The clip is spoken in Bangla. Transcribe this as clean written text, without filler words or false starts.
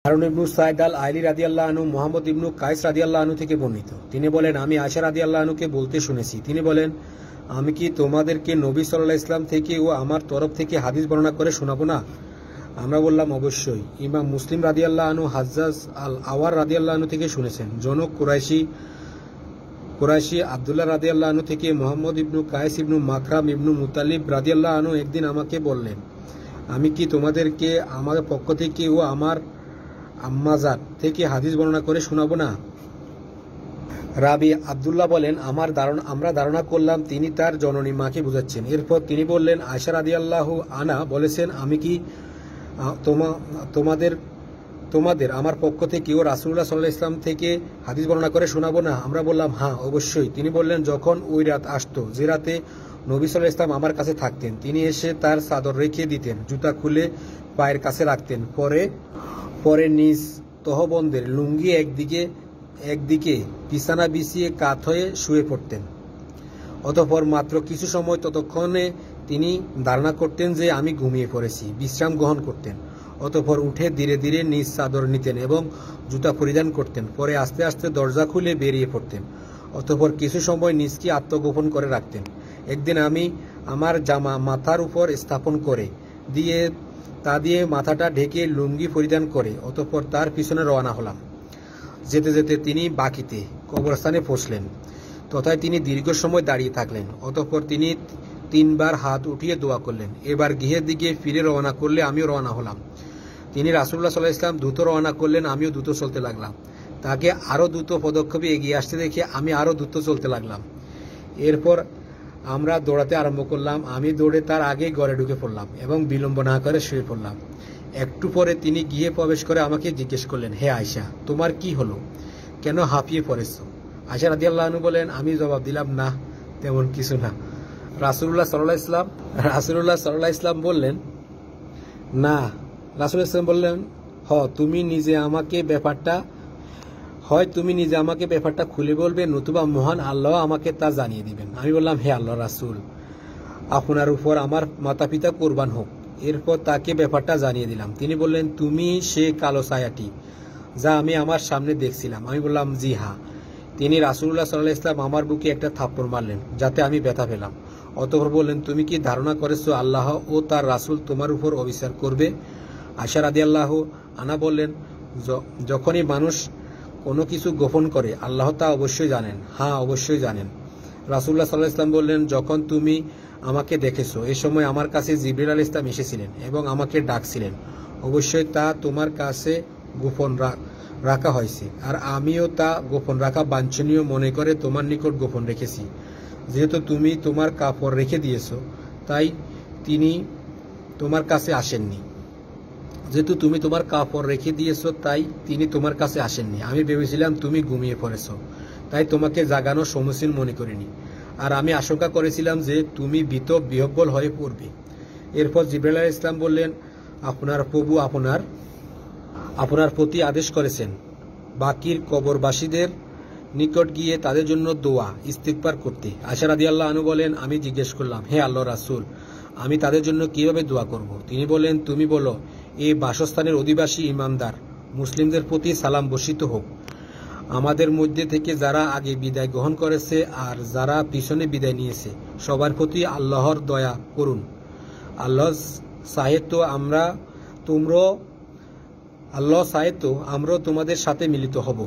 হারুন ইবনু সাইদ আল আইলি রাদিয়াল্লাহু আনহু মুহাম্মদ ইবনু কাইস রাদিয়াল্লাহু আনহু থেকে বর্ণিত। তিনি বলেন, আমি আয়েশা রাদিয়াল্লাহু আনহুকে বলতে শুনেছি, তিনি বলেন, আমি কি তোমাদেরকে নবী সাল্লাল্লাহু আলাইহি ওয়াসাল্লাম থেকে ও আমার তরফ থেকে হাদিস বর্ণনা করে শোনাবো না? আমরা বললাম, অবশ্যই। ইমাম মুসলিম রাদিয়াল্লাহু আনহু হাজ্জাজ আল আওয়ার রাদিয়াল্লাহু আনহু থেকে শুনেছেন। জনক কুরাইশি আব্দুল্লাহ রাদিয়াল্লাহু আনহু থেকে মুহাম্মদ ইবনু কাইস ইবনু মাকরাম ইবনু মুতালিব রাদিয়াল্লাহু আনহু একদিন আমাকে বললেন, আমি কি তোমাদেরকে আমাদের পক্ষ থেকে ও আমার আম্মাজান থেকে হাদিস বর্ণনা করে শোনাবো না? রাবি আব্দুল্লাহ বলেন, আমরা ধারণা করলাম তিনি তার জননী মাকে বুঝাচ্ছেন। এরপর তিনি বললেন, আয়েশা রাদিয়াল্লাহু আনহা বলেছেন, আমি কি তোমাদের আমার পক্ষ থেকে ও রাসূলুল্লাহ সাল্লাল্লাহু আলাইহি ওয়াসাল্লাম থেকে হাদিস বর্ণনা করে শোনাবো না? আমরা বললাম, হ্যাঁ, অবশ্যই। তিনি বললেন, যখন ওই রাত আসতো যে রাতে নবী সাল্লাল্লাহু আলাইহি ওয়াসাল্লাম আমার কাছে থাকতেন, তিনি এসে তার চাদর রেখে দিতেন, জুতা খুলে পায়ের কাছে রাখতেন, পরে নিজ তহবন্দের লুঙ্গি একদিকে বিছানা বিছিয়ে কাত হয়ে শুয়ে পড়তেন। অতঃপর মাত্র কিছু সময় ততক্ষণে তিনি ধারণা করতেন যে আমি ঘুমিয়ে পড়েছি, বিশ্রাম গ্রহণ করতেন। অতঃপর উঠে ধীরে ধীরে নিজ চাদর নিতেন এবং জুতা পরিধান করতেন। পরে আস্তে আস্তে দরজা খুলে বেরিয়ে পড়তেন। অতঃপর কিছু সময় নিজকে আত্মগোপন করে রাখতেন। একদিন আমি আমার জামা মাথার উপর স্থাপন করে তা দিয়ে মাথাটা ঢেকে লুঙ্গি পরিধান করে অতঃপর তার পিছনে রওনা হলাম। যেতে যেতে তিনি বাকিতে কবরস্থানে পৌঁছলেন। তথায় তিনি দীর্ঘ সময় দাঁড়িয়ে থাকলেন। অতঃপর তিনি 3 বার হাত উঠিয়ে দোয়া করলেন। এবার গৃহের দিকে ফিরে রওনা করলে আমিও রওনা হলাম। তিনি রাসূলুল্লাহ সাল্লাল্লাহু আলাইহি ওয়াসাল্লাম দ্রুত রওনা করলেন, আমিও দ্রুত চলতে লাগলাম। তাকে আরো দ্রুত পদক্ষেপে এগিয়ে আসতে দেখে আমি আরো দ্রুত চলতে লাগলাম। এরপর আমরা দৌড়াতে আরম্ভ করলাম। আমি দৌড়ে তার আগেই ঘরে ঢুকে পড়লাম এবং বিলম্ব না করে শুয়ে পড়লাম। একটু পরে তিনি গিয়ে প্রবেশ করে আমাকে জিজ্ঞেস করলেন, হে আয়েশা, তোমার কি হলো? কেন হাঁপিয়ে পড়েছ? আয়েশা রাদিয়াল্লাহু আনহা বলেন, আমি জবাব দিলাম, না, তেমন কিছু না। রাসূলুল্লাহ সাল্লাল্লাহু আলাইহি ওয়াসাল্লাম বললেন, না। রাসূলুল্লাহ সাল্লাল্লাহু আলাইহি ওয়াসাল্লাম বললেন, তুমি নিজে আমাকে ব্যাপারটা খুলে বলবে, নতুবা মহান আল্লাহ আমাকে তা জানিয়ে দিবেন। আমি বললাম, হে আল্লাহ রাসূল, আপনার উপর আমার মাতা পিতা কোরবান হোক। এরপর তাকে ব্যাপারটা জানিয়ে দিলাম। তিনি বললেন, তুমি সে কালো ছায়াটি যা আমি আমার সামনে দেখছিলাম? আমি বললাম, জি হ্যাঁ। তিনি রাসূলুল্লাহ সাল্লাল্লাহু আলাইহি ওয়াসাল্লাম আমার বুকে একটা থাপ্পড় মারলেন, যাতে আমি ব্যথা পেলাম। অতঃপর বললেন, তুমি কি ধারণা করেছো আল্লাহ ও তার রাসূল তোমার উপর অবিচার করবে? আয়েশা রাদিয়াল্লাহু আনহা বললেন, যখনই মানুষ কোনো কিছু গোপন করে আল্লাহ তা অবশ্যই জানেন। হ্যাঁ, অবশ্যই জানেন। রাসূলুল্লাহ সাল্লাল্লাহু আলাইহি ওয়াসাল্লাম বললেন, যখন তুমি আমাকে দেখেছো, এই সময় আমার কাছে জিবরিল আলাইহিস সালাম এসেছিলেন এবং আমাকে ডাকছিলেন। অবশ্যই তা তোমার কাছে গোপন রাখা হয়েছে, আর আমিও তা গোপন রাখা বাঞ্ছনীয় মনে করে তোমার নিকট গোপন রেখেছি। যেহেতু তুমি তোমার কাপড় রেখে দিয়েছো, তাই তিনি তোমার কাছে আসেননি। তিনি তোমার কাছে আসেননি। আমি ভেবেছিলাম তুমি ঘুমিয়ে পড়েছো, তাই তোমাকে জাগানো সমীচীন মনে করিনি। আর আমি আশঙ্কা করেছিলাম যে তুমি বিহ্বল হয়ে পড়বে। এরপর জিবরাইল আলাইহিস সালাম বললেন, আপনার প্রভু আপনার প্রতি আদেশ করেছেন বাকির কবরবাসীদের নিকট গিয়ে তাদের জন্য দোয়া ইস্তিগফার করতে। আয়েশা রাদিয়াল্লাহু আনহা বলেন, আমি জিজ্ঞেস করলাম, হে আল্লাহর রাসূল, আমি তাদের জন্য কিভাবে দোয়া করব? তিনি বলেন, তুমি বলো, এই বাসস্থানের অধিবাসী ইমানদার মুসলিমদের প্রতি সালাম বর্ষিত হোক। আমাদের মধ্যে থেকে যারা আগে বিদায় গ্রহণ করেছে আর যারা পিছনে বিদায় নিয়েছে, সবার প্রতি আল্লাহর দয়া করুন। আল্লাহ চাহে তো আমরাও তোমাদের সাথে মিলিত হব।